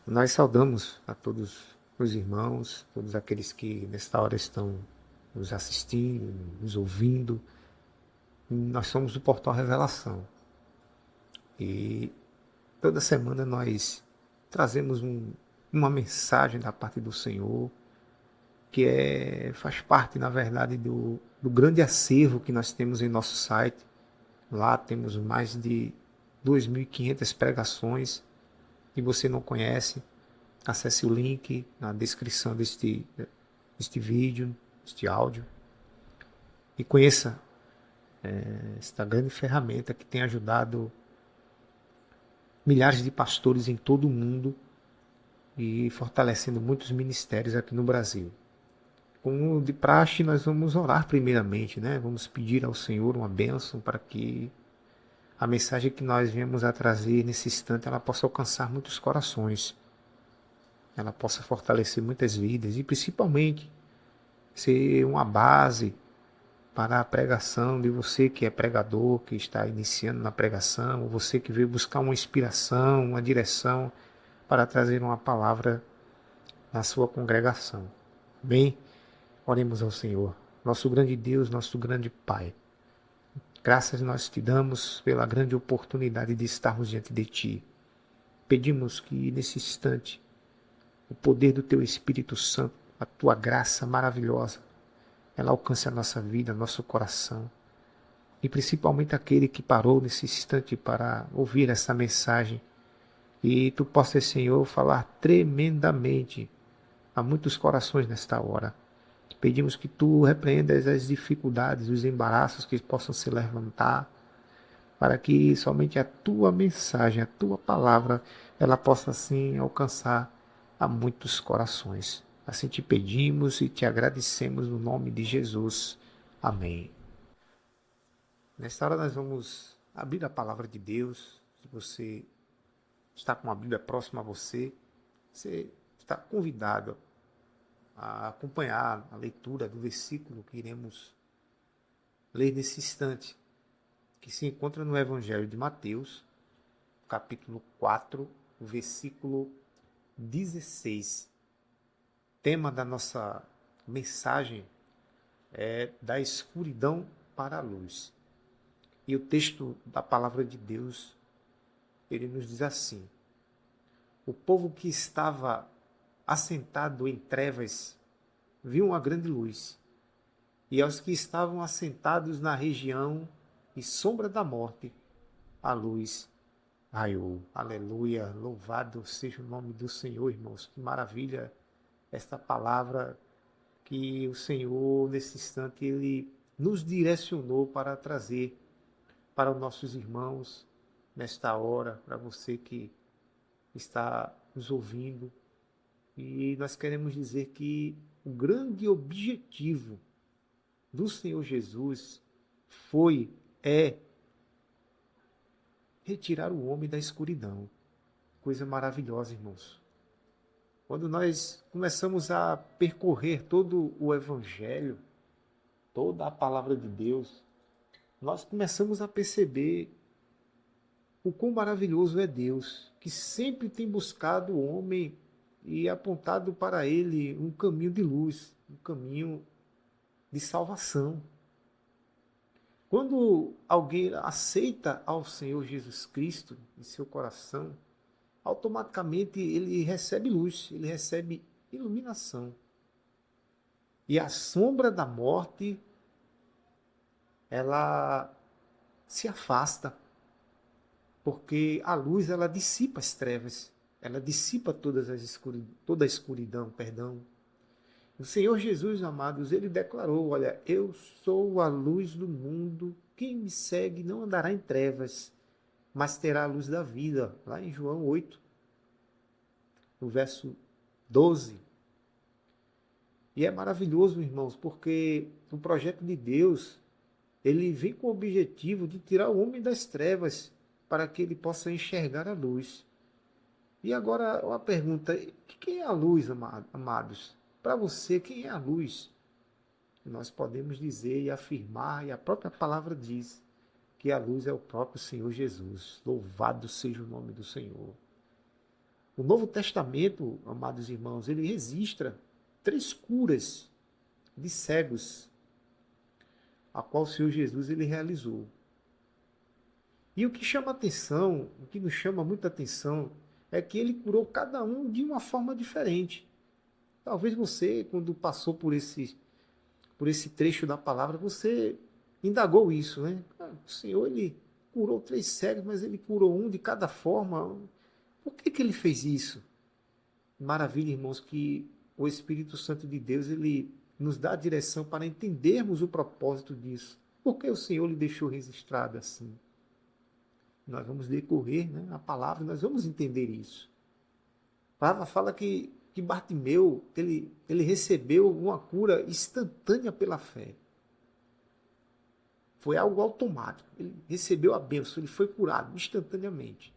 Nós saudamos a todos os irmãos, todos aqueles que nesta hora estão nos assistindo, nos ouvindo. Nós somos o Portal Revelação e toda semana nós trazemos uma mensagem da parte do Senhor que faz parte, na verdade, do grande acervo que nós temos em nosso site. Lá temos mais de 2.500 pregações que você não conhece. Acesse o link na descrição deste vídeo, deste áudio, e conheça esta grande ferramenta que tem ajudado milhares de pastores em todo o mundo e fortalecendo muitos ministérios aqui no Brasil. Como de praxe, nós vamos orar primeiramente, né? Vamos pedir ao Senhor uma bênção para que a mensagem que nós viemos a trazer nesse instante ela possa alcançar muitos corações, ela possa fortalecer muitas vidas e principalmente ser uma base para a pregação de você que é pregador, que está iniciando na pregação, ou você que veio buscar uma inspiração, uma direção para trazer uma palavra na sua congregação. Bem, oremos ao Senhor, nosso grande Deus, nosso grande Pai. Graças nós te damos pela grande oportunidade de estarmos diante de Ti. Pedimos que nesse instante o poder do Teu Espírito Santo, a Tua graça maravilhosa, ela alcance a nossa vida, nosso coração. E principalmente aquele que parou nesse instante para ouvir essa mensagem. E Tu possas, Senhor, falar tremendamente a muitos corações nesta hora. Pedimos que Tu repreendas as dificuldades, os embaraços que possam se levantar, para que somente a Tua mensagem, a Tua palavra, ela possa assim alcançar a muitos corações. Assim te pedimos e te agradecemos no nome de Jesus. Amém. Nesta hora nós vamos abrir a palavra de Deus. Se você está com a Bíblia próxima a você, você está convidado a acompanhar a leitura do versículo que iremos ler nesse instante, que se encontra no Evangelho de Mateus, capítulo 4, versículo 16. Tema da nossa mensagem é da escuridão para a luz. E o texto da palavra de Deus, ele nos diz assim: o povo que estava assentado em trevas viu uma grande luz, e aos que estavam assentados na região e sombra da morte, a luz raiou. Aleluia, louvado seja o nome do Senhor, irmãos. Que maravilha esta palavra que o Senhor, nesse instante, Ele nos direcionou para trazer para os nossos irmãos nesta hora, para você que está nos ouvindo. E nós queremos dizer que o grande objetivo do Senhor Jesus foi, é, retirar o homem da escuridão. Coisa maravilhosa, irmãos. Quando nós começamos a percorrer todo o Evangelho, toda a palavra de Deus, nós começamos a perceber o quão maravilhoso é Deus, que sempre tem buscado o homem e apontado para ele um caminho de luz, um caminho de salvação. Quando alguém aceita ao Senhor Jesus Cristo em seu coração, automaticamente ele recebe luz, ele recebe iluminação. E a sombra da morte, ela se afasta, porque a luz ela dissipa as trevas, ela dissipa toda a escuridão, perdão. O Senhor Jesus, amados, ele declarou: olha, eu sou a luz do mundo, quem me segue não andará em trevas, mas terá a luz da vida, lá em João 8, no verso 12. E é maravilhoso, irmãos, porque o projeto de Deus, ele vem com o objetivo de tirar o homem das trevas para que ele possa enxergar a luz. E agora uma pergunta: quem é a luz, amados? Para você, quem é a luz? Nós podemos dizer e afirmar, e a própria palavra diz, que a luz é o próprio Senhor Jesus. Louvado seja o nome do Senhor. O Novo Testamento, amados irmãos, ele registra 3 curas de cegos, a qual o Senhor Jesus ele realizou. E o que chama atenção, o que nos chama muita atenção, é que ele curou cada um de uma forma diferente. Talvez você, quando passou por esse trecho da palavra, você indagou isso, né? O Senhor, ele curou 3 cegos, mas ele curou um de cada forma. Por que ele fez isso? Maravilha, irmãos, que o Espírito Santo de Deus, ele nos dá a direção para entendermos o propósito disso. Por que o Senhor lhe deixou registrado assim? Nós vamos decorrer, né, a palavra, nós vamos entender isso. A palavra fala que Bartimeu, ele recebeu uma cura instantânea pela fé. Foi algo automático. Ele recebeu a bênção, ele foi curado instantaneamente.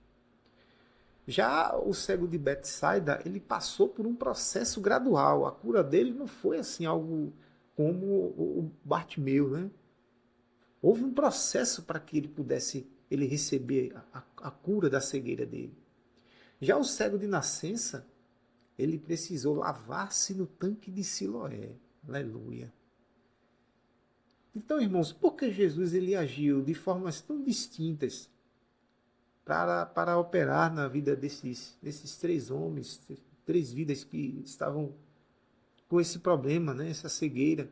Já o cego de Betsaida, ele passou por um processo gradual. A cura dele não foi assim algo como o Bartimeu, né? Houve um processo para que ele receber a cura da cegueira dele. Já o cego de nascença, ele precisou lavar-se no tanque de Siloé. Aleluia. Então, irmãos, por que Jesus ele agiu de formas tão distintas para operar na vida desses 3 homens, 3 vidas que estavam com esse problema, né, essa cegueira?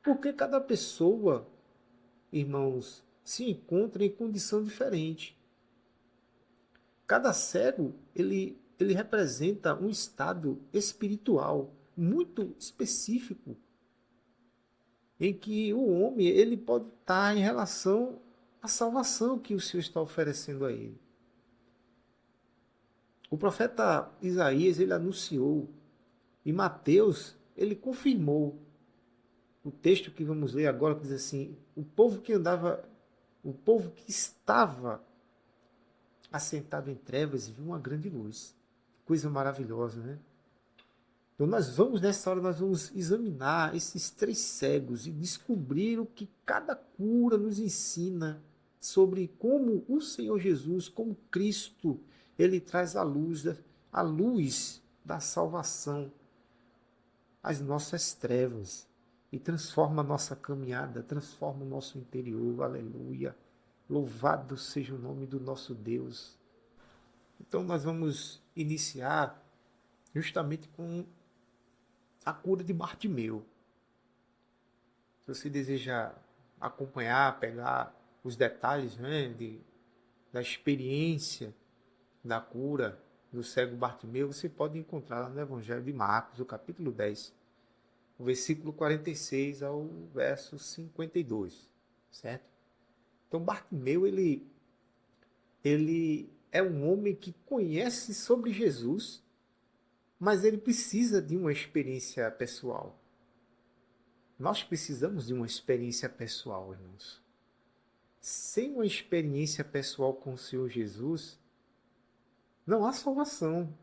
Porque cada pessoa, irmãos, se encontra em condição diferente. Cada cego, ele representa um estado espiritual muito específico, em que o homem ele pode estar em relação à salvação que o Senhor está oferecendo a ele. O profeta Isaías, ele anunciou, e Mateus, ele confirmou. O texto que vamos ler agora diz assim: o povo que estava assentado em trevas viu uma grande luz. Coisa maravilhosa, né? Então nessa hora nós vamos examinar esses 3 cegos e descobrir o que cada cura nos ensina sobre como o Senhor Jesus, como Cristo, ele traz a luz da salvação às nossas trevas e transforma a nossa caminhada, transforma o nosso interior. Aleluia. Louvado seja o nome do nosso Deus. Então nós vamos iniciar justamente com a cura de Bartimeu. Se você deseja acompanhar, pegar os detalhes, né, da experiência da cura do cego Bartimeu, você pode encontrar no Evangelho de Marcos, o capítulo 10, o versículo 46 ao verso 52, certo? Então Bartimeu, ele é um homem que conhece sobre Jesus, mas ele precisa de uma experiência pessoal. Nós precisamos de uma experiência pessoal, irmãos. Sem uma experiência pessoal com o Senhor Jesus, não há salvação.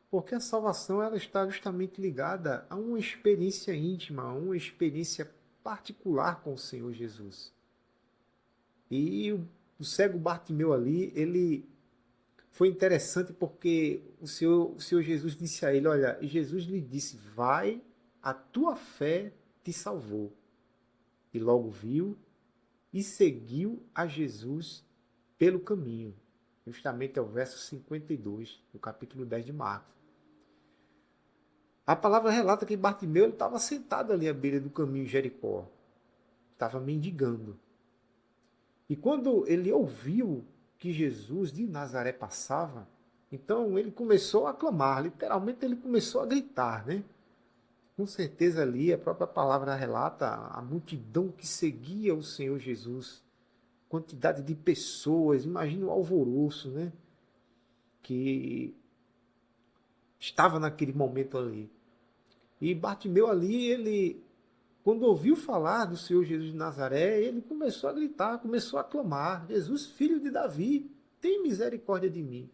Porque a salvação ela está justamente ligada a uma experiência íntima, a uma experiência particular com o Senhor Jesus. E o cego Bartimeu ali, ele foi interessante porque o Senhor Jesus disse a ele, olha, Jesus lhe disse, vai, a tua fé te salvou. E logo viu e seguiu a Jesus pelo caminho. Justamente é o verso 52 do capítulo 10 de Marcos. A palavra relata que Bartimeu estava sentado ali à beira do caminho de Jericó. Estava mendigando. E quando ele ouviu que Jesus de Nazaré passava, então ele começou a clamar, literalmente ele começou a gritar, né? Com certeza ali a própria palavra relata a multidão que seguia o Senhor Jesus, quantidade de pessoas, imagina o alvoroço, né? Que estava naquele momento ali. E Bartimeu ali, quando ouviu falar do Senhor Jesus de Nazaré, ele começou a gritar, começou a clamar, Jesus, filho de Davi, tem misericórdia de mim.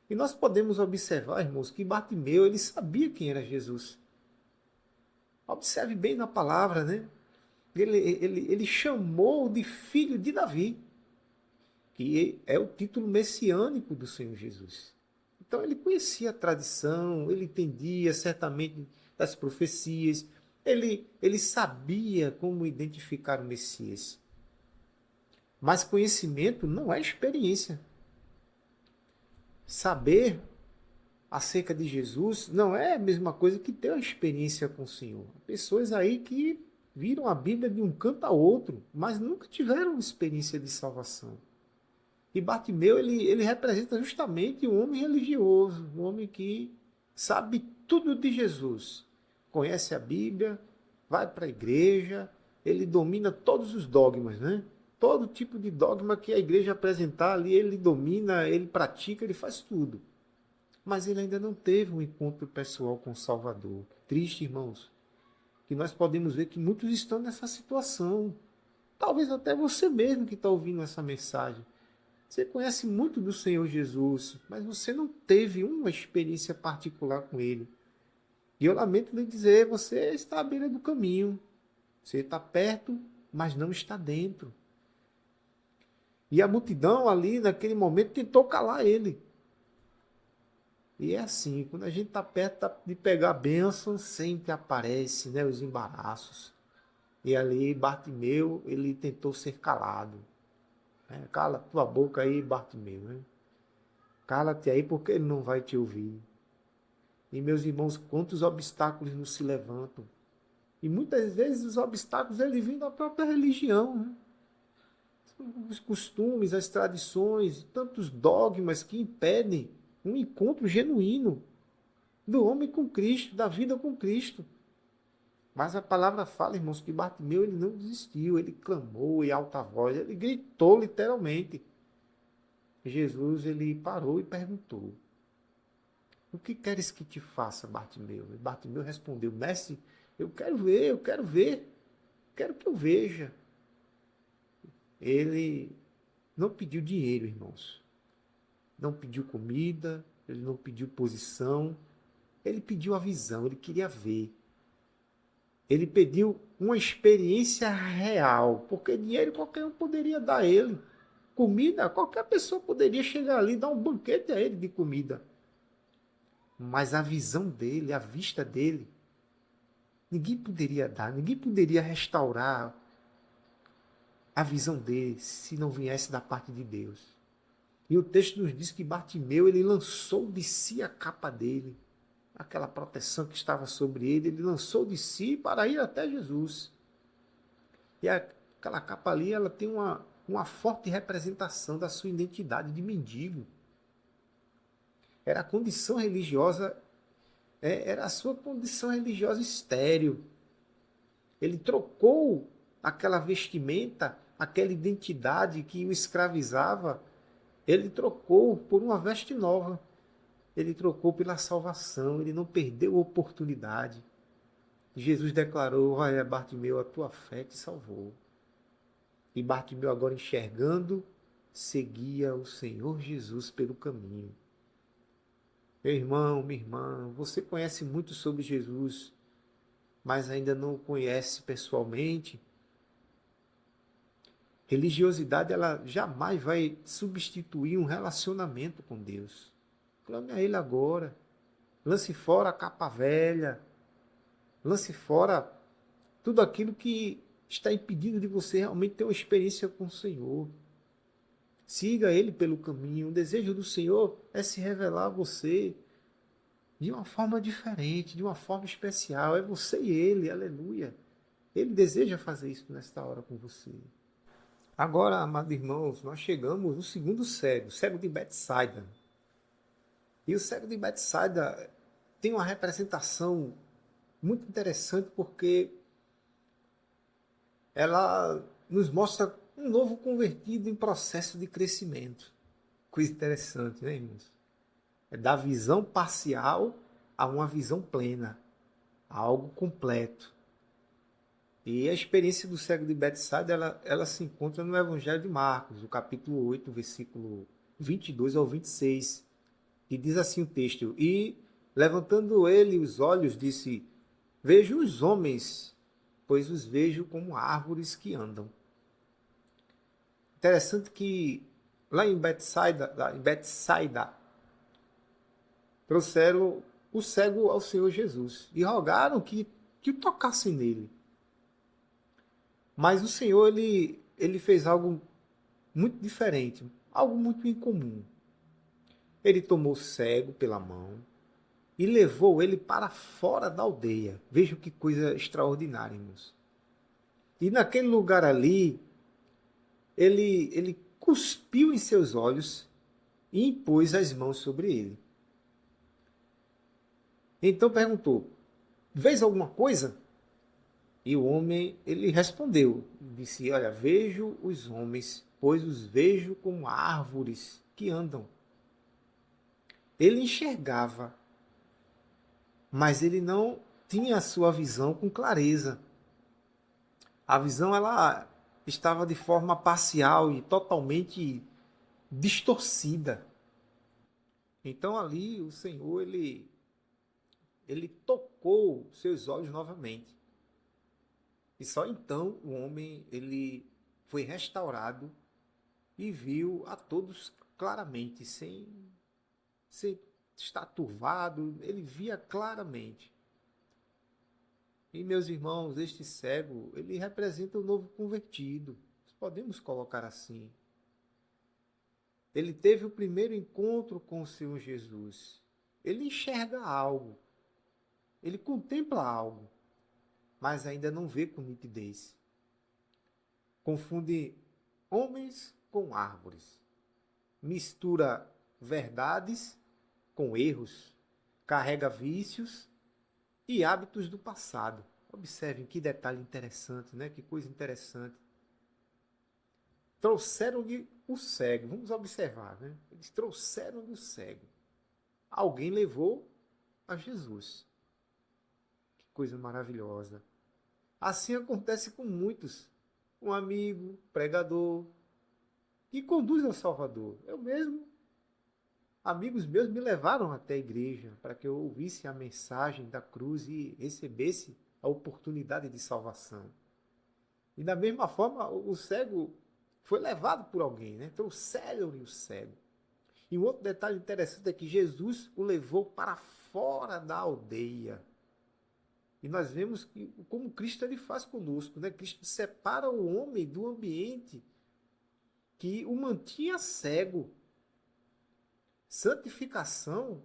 E nós podemos observar, irmãos, que Bartimeu, ele sabia quem era Jesus. Observe bem na palavra, né? Ele chamou de filho de Davi, que é o título messiânico do Senhor Jesus. Então ele conhecia a tradição, ele entendia certamente das profecias, ele sabia como identificar o Messias. Mas conhecimento não é experiência. Saber acerca de Jesus não é a mesma coisa que ter uma experiência com o Senhor. Pessoas aí que viram a Bíblia de um canto a outro, mas nunca tiveram experiência de salvação. E Bartimeu, ele representa justamente um homem religioso, um homem que sabe tudo de Jesus. Conhece a Bíblia, vai para a igreja, ele domina todos os dogmas, né? Todo tipo de dogma que a igreja apresentar ali, ele domina, ele pratica, ele faz tudo. Mas ele ainda não teve um encontro pessoal com o Salvador. Triste, irmãos, que nós podemos ver que muitos estão nessa situação. Talvez até você mesmo que está ouvindo essa mensagem. Você conhece muito do Senhor Jesus, mas você não teve uma experiência particular com Ele. E eu lamento lhe dizer, você está à beira do caminho. Você está perto, mas não está dentro. E a multidão ali, naquele momento, tentou calar ele. E é assim, quando a gente está perto de pegar a bênção, sempre aparece, né, os embaraços. E ali, Bartimeu, ele tentou ser calado. Cala tua boca aí, Bartimeu. Né? Cala-te aí, porque ele não vai te ouvir. E, meus irmãos, quantos obstáculos nos se levantam. E muitas vezes os obstáculos eles vêm da própria religião. Né? Os costumes, as tradições, tantos dogmas que impedem um encontro genuíno do homem com Cristo, da vida com Cristo. Mas a palavra fala, irmãos, que Bartimeu ele não desistiu, ele clamou em alta voz, ele gritou literalmente. Jesus ele parou e perguntou: o que queres que te faça, Bartimeu? E Bartimeu respondeu: mestre, eu quero ver, quero que eu veja. Ele não pediu dinheiro, irmãos. Não pediu comida, ele não pediu posição, ele pediu a visão, ele queria ver. Ele pediu uma experiência real, porque dinheiro qualquer um poderia dar a ele. Comida, qualquer pessoa poderia chegar ali e dar um banquete a ele de comida. Mas a visão dele, a vista dele, ninguém poderia dar, ninguém poderia restaurar a visão dele se não viesse da parte de Deus. E o texto nos diz que Bartimeu, ele lançou de si a capa dele, aquela proteção que estava sobre ele, ele lançou de si para ir até Jesus. E aquela capa ali, ela tem uma forte representação da sua identidade de mendigo. Era a condição religiosa, era a sua condição religiosa estéril. Ele trocou aquela vestimenta, aquela identidade que o escravizava, ele trocou por uma veste nova. Ele trocou pela salvação, ele não perdeu a oportunidade. Jesus declarou: olha, Bartimeu, a tua fé te salvou. E Bartimeu, agora enxergando, seguia o Senhor Jesus pelo caminho. Meu irmão, minha irmã, você conhece muito sobre Jesus, mas ainda não o conhece pessoalmente. Religiosidade, ela jamais vai substituir um relacionamento com Deus. Clame a Ele agora. Lance fora a capa velha. Lance fora tudo aquilo que está impedindo de você realmente ter uma experiência com o Senhor. Siga Ele pelo caminho. O desejo do Senhor é se revelar a você de uma forma diferente, de uma forma especial. É você e Ele, aleluia. Ele deseja fazer isso nesta hora com você. Agora, amados irmãos, nós chegamos no segundo cego, o cego de Betsaida. E o cego de Betsaida tem uma representação muito interessante porque ela nos mostra um novo convertido em processo de crescimento. Coisa interessante, né, irmãos? É da visão parcial a uma visão plena, a algo completo. E a experiência do cego de Betsaida, ela se encontra no Evangelho de Marcos, no capítulo 8, versículo 22 ao 26. E diz assim o texto: e, levantando ele os olhos, disse: vejo os homens, pois os vejo como árvores que andam. Interessante que lá em Betsaida trouxeram o cego ao Senhor Jesus e rogaram que o tocassem nele. Mas o Senhor, ele fez algo muito diferente, algo muito incomum. Ele tomou o cego pela mão e levou ele para fora da aldeia. Vejam que coisa extraordinária, irmãos. E naquele lugar ali, ele cuspiu em seus olhos e impôs as mãos sobre ele. Então perguntou: vês alguma coisa? E o homem, ele respondeu, disse: olha, vejo os homens, pois os vejo como árvores que andam. Ele enxergava, mas ele não tinha a sua visão com clareza. A visão, ela estava de forma parcial e totalmente distorcida. Então ali o Senhor, ele tocou seus olhos novamente. E só então o homem, ele foi restaurado e viu a todos claramente, sem estar turvado, ele via claramente. E meus irmãos, este cego, ele representa o novo convertido. Podemos colocar assim. Ele teve o primeiro encontro com o Senhor Jesus. Ele enxerga algo. Ele contempla algo, mas ainda não vê com nitidez. Confunde homens com árvores. Mistura verdades com erros. Carrega vícios e hábitos do passado. Observem que detalhe interessante, né? Que coisa interessante. Trouxeram-lhe o cego. Vamos observar, né? Eles trouxeram-lhe o cego. Alguém levou a Jesus. Que coisa maravilhosa. Assim acontece com muitos. Um amigo, pregador, que conduz ao Salvador. Eu mesmo, amigos meus me levaram até a igreja para que eu ouvisse a mensagem da cruz e recebesse a oportunidade de salvação. E da mesma forma, o cego foi levado por alguém, né? Trouxeram-lhe o cego. E um outro detalhe interessante é que Jesus o levou para fora da aldeia. E nós vemos que, como Cristo ele faz conosco, né? Cristo separa o homem do ambiente que o mantinha cego. Santificação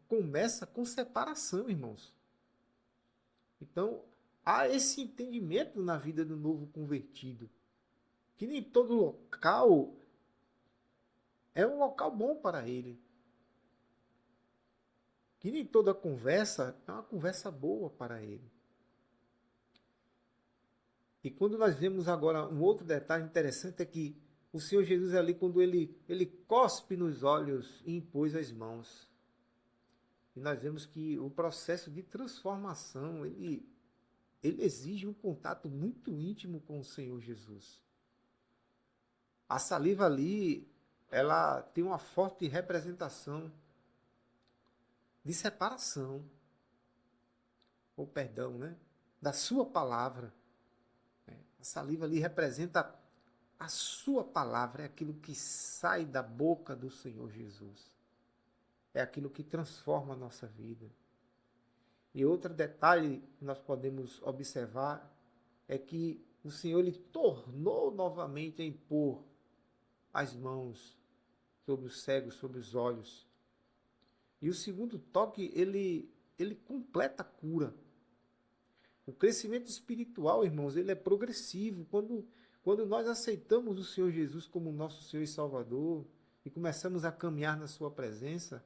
começa com separação, irmãos. Então, há esse entendimento na vida do novo convertido, que nem todo local é um local bom para ele. Que nem toda conversa é uma conversa boa para ele. E quando nós vemos agora um outro detalhe interessante é que o Senhor Jesus ali, quando ele cospe nos olhos e impôs as mãos. E nós vemos que o processo de transformação, ele exige um contato muito íntimo com o Senhor Jesus. A saliva ali, ela tem uma forte representação de separação, ou perdão, né? Da sua palavra. A saliva ali representa a sua palavra, é aquilo que sai da boca do Senhor Jesus. É aquilo que transforma a nossa vida. E outro detalhe que nós podemos observar é que o Senhor ele tornou novamente a impor as mãos sobre os cegos, sobre os olhos. E o segundo toque, ele completa a cura. O crescimento espiritual, irmãos, ele é progressivo. Quando nós aceitamos o Senhor Jesus como nosso Senhor e Salvador e começamos a caminhar na sua presença,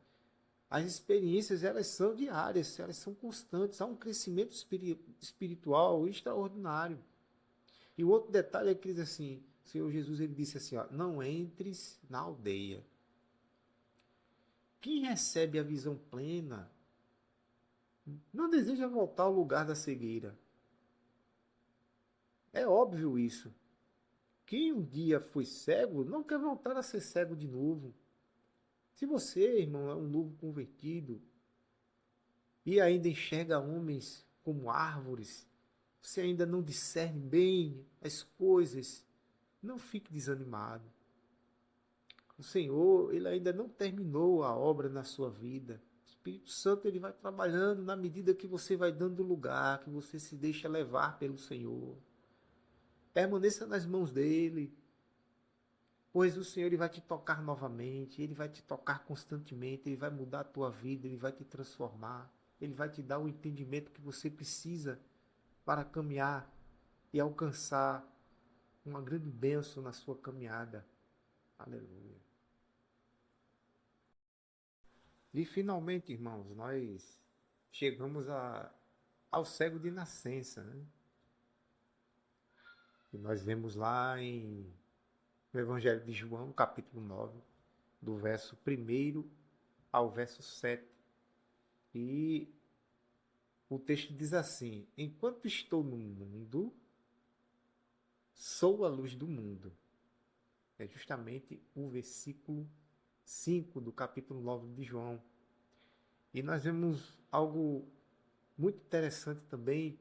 as experiências elas são diárias, elas são constantes. Há um crescimento espiritual extraordinário. E o outro detalhe é que diz assim, o Senhor Jesus ele disse assim, ó, não entres na aldeia. Quem recebe a visão plena não deseja voltar ao lugar da cegueira. É óbvio isso. Quem um dia foi cego não quer voltar a ser cego de novo. Se você, irmão, é um novo convertido e ainda enxerga homens como árvores, você ainda não discerne bem as coisas, não fique desanimado. O Senhor, ele ainda não terminou a obra na sua vida. O Espírito Santo, ele vai trabalhando na medida que você vai dando lugar, que você se deixa levar pelo Senhor. Permaneça nas mãos dele, pois o Senhor, ele vai te tocar novamente, ele vai te tocar constantemente, ele vai mudar a tua vida, ele vai te transformar, ele vai te dar o entendimento que você precisa para caminhar e alcançar uma grande bênção na sua caminhada. Aleluia. E finalmente, irmãos, nós chegamos ao cego de nascença, né? E nós vemos lá no Evangelho de João, capítulo 9, do verso 1 ao verso 7. E o texto diz assim: Enquanto estou no mundo, sou a luz do mundo. É justamente o versículo 5 do capítulo 9 de João. E nós vemos algo muito interessante também,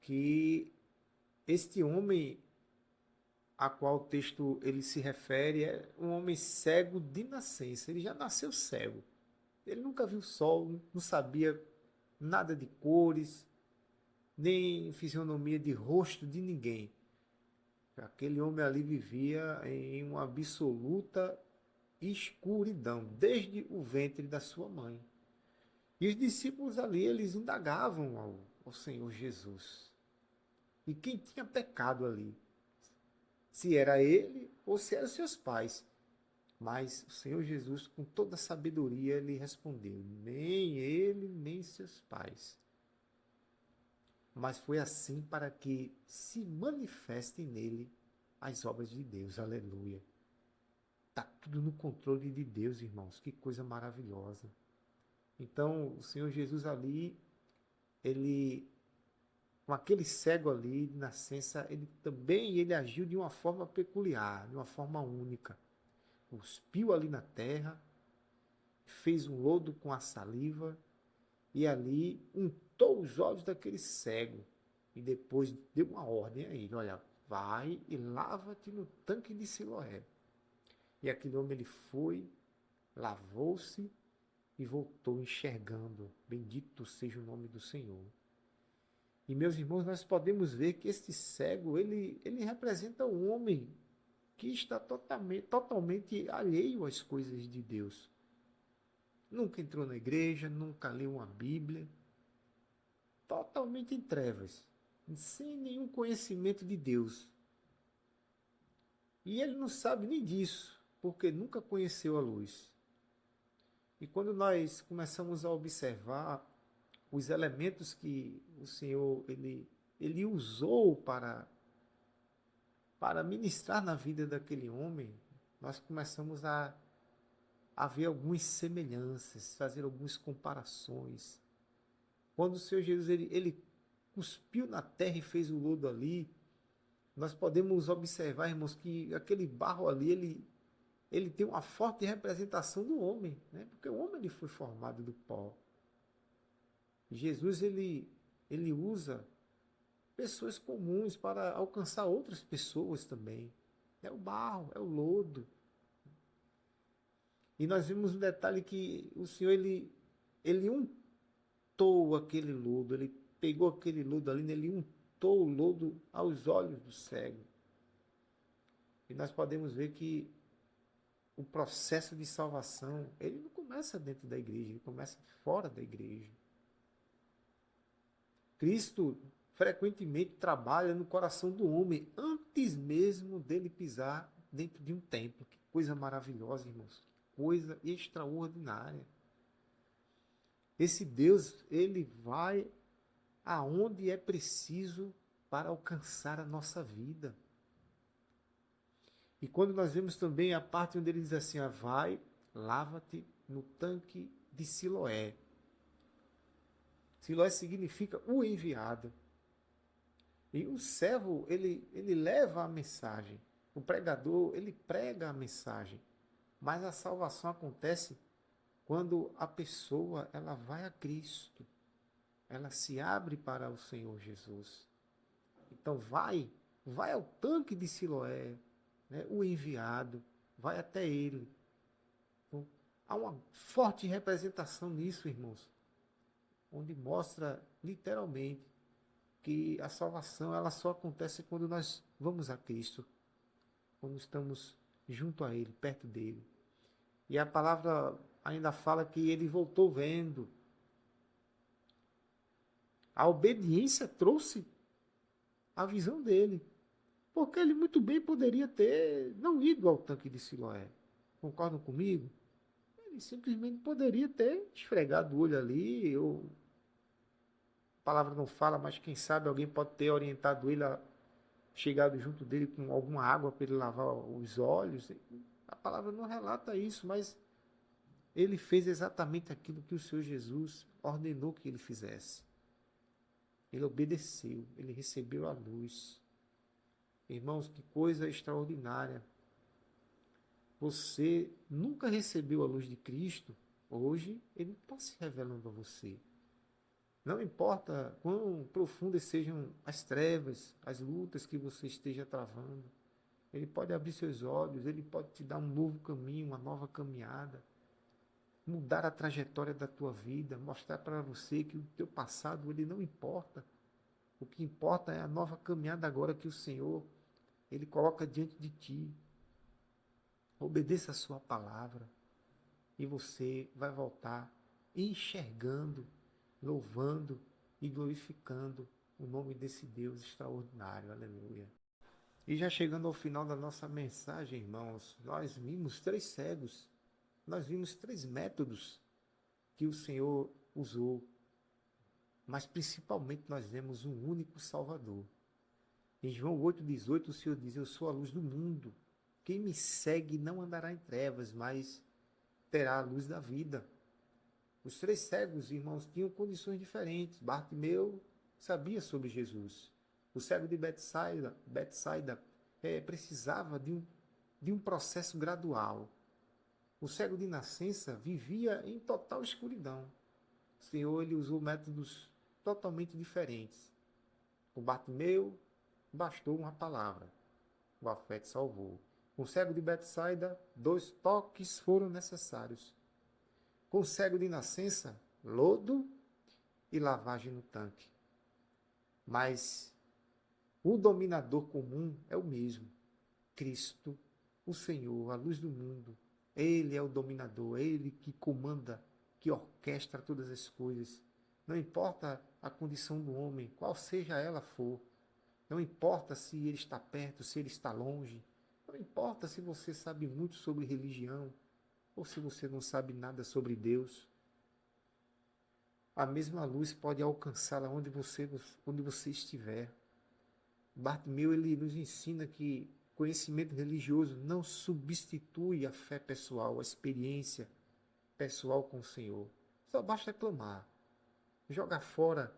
que este homem a qual o texto ele se refere é um homem cego de nascença. Ele já nasceu cego. Ele nunca viu sol, não sabia nada de cores, nem fisionomia de rosto de ninguém. Aquele homem ali vivia em uma absoluta escuridão, desde o ventre da sua mãe. E os discípulos ali, eles indagavam ao Senhor Jesus. E quem tinha pecado ali? Se era ele ou se eram seus pais. Mas o Senhor Jesus, com toda a sabedoria, ele respondeu: nem ele, nem seus pais. Mas foi assim para que se manifestem nele as obras de Deus. Aleluia. Está tudo no controle de Deus, irmãos. Que coisa maravilhosa. Então, o Senhor Jesus ali, ele, com aquele cego ali de nascença, ele agiu de uma forma peculiar, de uma forma única. Cuspiu ali na terra, fez um lodo com a saliva e ali untou os olhos daquele cego. E depois deu uma ordem a ele: olha, vai e lava-te no tanque de Siloé. E aquele homem ele foi, lavou-se e voltou enxergando. Bendito seja o nome do Senhor. E meus irmãos, nós podemos ver que este cego, ele representa um homem que está totalmente alheio às coisas de Deus. Nunca entrou na igreja, nunca leu uma Bíblia, totalmente em trevas, sem nenhum conhecimento de Deus. E ele não sabe nem disso, porque nunca conheceu a luz. E quando nós começamos a observar os elementos que o Senhor ele usou para ministrar na vida daquele homem, nós começamos a ver algumas semelhanças, fazer algumas comparações. Quando o Senhor Jesus ele cuspiu na terra e fez o lodo ali, nós podemos observar, irmãos, que aquele barro ali, ele tem uma forte representação do homem, né? Porque o homem ele foi formado do pó. Jesus ele usa pessoas comuns para alcançar outras pessoas também. É o barro, é o lodo. E nós vimos um detalhe que o Senhor ele untou aquele lodo, ele pegou aquele lodo ali, ele untou o lodo aos olhos do cego. E nós podemos ver que o processo de salvação, ele não começa dentro da igreja, ele começa fora da igreja. Cristo frequentemente trabalha no coração do homem antes mesmo dele pisar dentro de um templo. Que coisa maravilhosa, irmãos. Que coisa extraordinária. Esse Deus, ele vai aonde é preciso para alcançar a nossa vida. E quando nós vemos também a parte onde ele diz assim, vai, lava-te no tanque de Siloé. Siloé significa o enviado. E o servo, ele leva a mensagem. O pregador, ele prega a mensagem. Mas a salvação acontece quando a pessoa, ela vai a Cristo. Ela se abre para o Senhor Jesus. Então vai ao tanque de Siloé, né, o enviado. vai até ele. Então, há uma forte representação nisso, irmãos, onde mostra literalmente que a salvação ela só acontece quando nós vamos a Cristo, quando estamos junto a Ele, perto dele. E a palavra ainda fala que ele voltou vendo. A obediência trouxe a visão dele, porque ele muito bem poderia ter não ido ao tanque de Siloé. Concordam comigo? Ele simplesmente poderia ter esfregado o olho ali, ou a palavra não fala, mas quem sabe alguém pode ter orientado ele a chegado junto dele com alguma água para ele lavar os olhos. A palavra não relata isso, mas ele fez exatamente aquilo que o Senhor Jesus ordenou que ele fizesse. Ele obedeceu, ele recebeu a luz. Irmãos, que coisa extraordinária. Você nunca recebeu a luz de Cristo, hoje ele está se revelando a você. Não importa quão profundas sejam as trevas, as lutas que você esteja travando, ele pode abrir seus olhos, ele pode te dar um novo caminho, uma nova caminhada, mudar a trajetória da tua vida, mostrar para você que o teu passado ele não importa. O que importa é a nova caminhada agora que o Senhor ele coloca diante de ti. Obedeça a sua palavra e você vai voltar enxergando, louvando e glorificando o nome desse Deus extraordinário. Aleluia. E já chegando ao final da nossa mensagem, irmãos, nós vimos três cegos, nós vimos três métodos que o Senhor usou, mas principalmente nós vemos um único Salvador. Em João 8,18 o Senhor diz: eu sou a luz do mundo. Quem me segue não andará em trevas, mas terá a luz da vida. Os três cegos, irmãos, tinham condições diferentes. Bartimeu sabia sobre Jesus. O cego de Betsaida precisava de um processo gradual. O cego de nascença vivia em total escuridão. O Senhor ele usou métodos totalmente diferentes. O Bartimeu bastou uma palavra. O a fé te salvou. Com o cego de Betsaida, 2 toques foram necessários. Com o cego de nascença, lodo e lavagem no tanque. Mas o dominador comum é o mesmo. Cristo, o Senhor, a luz do mundo. Ele é o dominador, ele que comanda, que orquestra todas as coisas. Não importa a condição do homem, qual seja ela for. Não importa se ele está perto, se ele está longe. Não importa se você sabe muito sobre religião ou se você não sabe nada sobre Deus. A mesma luz pode alcançá-la onde você estiver. Bartimeu ele nos ensina que conhecimento religioso não substitui a fé pessoal, a experiência pessoal com o Senhor. Só basta clamar, jogar fora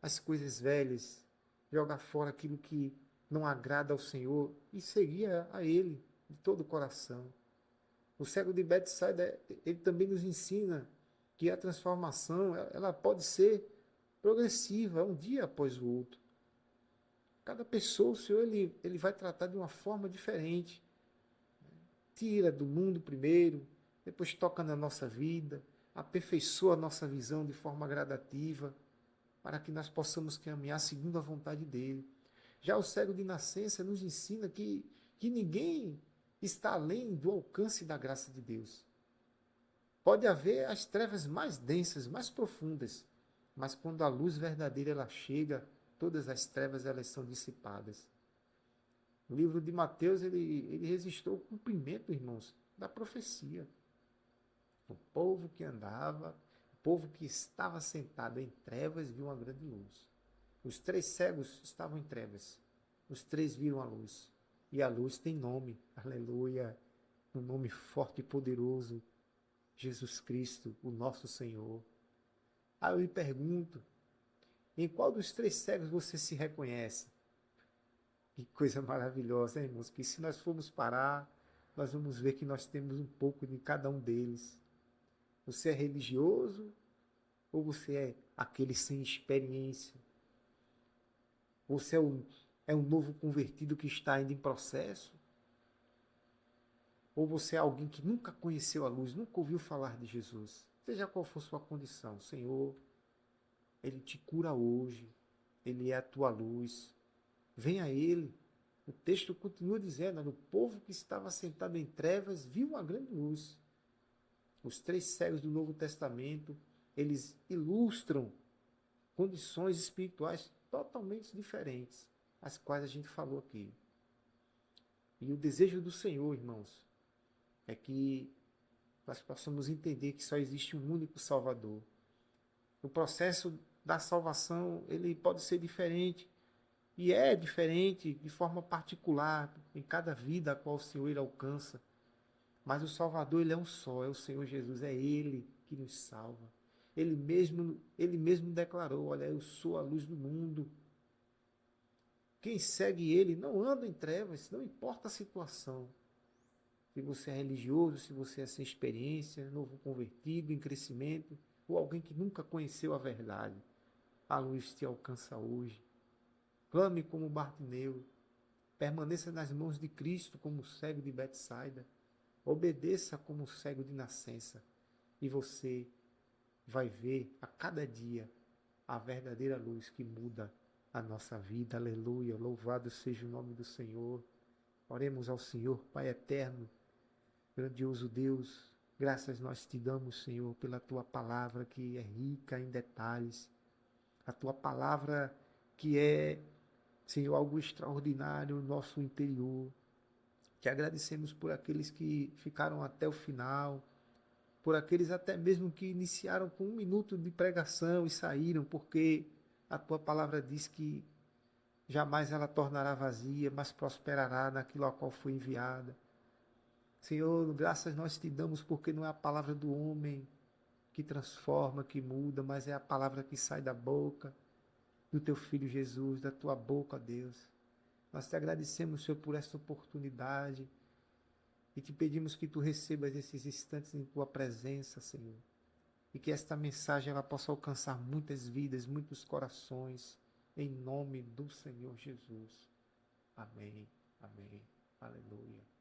as coisas velhas, jogar fora aquilo que não agrada ao Senhor e seguir a Ele de todo o coração. O cego de Betsaida, ele também nos ensina que a transformação ela pode ser progressiva, um dia após o outro. Cada pessoa, o Senhor, ele vai tratar de uma forma diferente. Tira do mundo primeiro, depois toca na nossa vida, aperfeiçoa a nossa visão de forma gradativa, para que nós possamos caminhar segundo a vontade dele. Já o cego de nascença nos ensina que ninguém está além do alcance da graça de Deus. Pode haver as trevas mais densas, mais profundas, mas quando a luz verdadeira ela chega, todas as trevas elas são dissipadas. O livro de Mateus ele registrou o cumprimento, irmãos, da profecia. O povo que andava, o povo que estava sentado em trevas viu uma grande luz. Os três cegos estavam em trevas. Os três viram a luz. E a luz tem nome. Aleluia. Um nome forte e poderoso. Jesus Cristo, o nosso Senhor. Aí eu lhe pergunto, em qual dos três cegos você se reconhece? Que coisa maravilhosa, hein, irmãos? Que se nós formos parar, nós vamos ver que nós temos um pouco de cada um deles. Você é religioso ou você é aquele sem experiência? Você é um novo convertido que está ainda em processo? ou você é alguém que nunca conheceu a luz, nunca ouviu falar de Jesus, seja qual for sua condição, o Senhor, Ele te cura hoje, Ele é a tua luz. Venha a Ele. O texto continua dizendo: o povo que estava sentado em trevas viu uma grande luz. Os três cegos do Novo Testamento, eles ilustram condições espirituais totalmente diferentes, as quais a gente falou aqui. E o desejo do Senhor, irmãos, é que nós possamos entender que só existe um único Salvador. O processo da salvação, ele pode ser diferente, e é diferente de forma particular em cada vida a qual o Senhor ele alcança. Mas o Salvador, ele é um só, é o Senhor Jesus, é Ele que nos salva. Ele mesmo declarou: olha, eu sou a luz do mundo. Quem segue Ele não anda em trevas, não importa a situação. Se você é religioso, se você é sem experiência, novo convertido, em crescimento, ou alguém que nunca conheceu a verdade, a luz te alcança hoje. Clame como Bartimeu, permaneça nas mãos de Cristo como o cego de Betsaida, obedeça como o cego de nascença, e você vai ver a cada dia a verdadeira luz que muda a nossa vida. Aleluia, louvado seja o nome do Senhor. Oremos ao Senhor, Pai eterno, grandioso Deus, graças nós te damos, Senhor, pela tua palavra que é rica em detalhes, a tua palavra que é, Senhor, algo extraordinário no nosso interior. Te agradecemos por aqueles que ficaram até o final, por aqueles até mesmo que iniciaram com 1 minuto de pregação e saíram, porque a tua palavra diz que jamais ela tornará vazia, mas prosperará naquilo a qual foi enviada. Senhor, graças nós te damos, porque não é a palavra do homem que transforma, que muda, mas é a palavra que sai da boca do teu Filho Jesus, da tua boca, ó Deus. Nós te agradecemos, Senhor, por esta oportunidade e te pedimos que tu recebas esses instantes em tua presença, Senhor. E que esta mensagem ela possa alcançar muitas vidas, muitos corações, em nome do Senhor Jesus. Amém, amém, aleluia.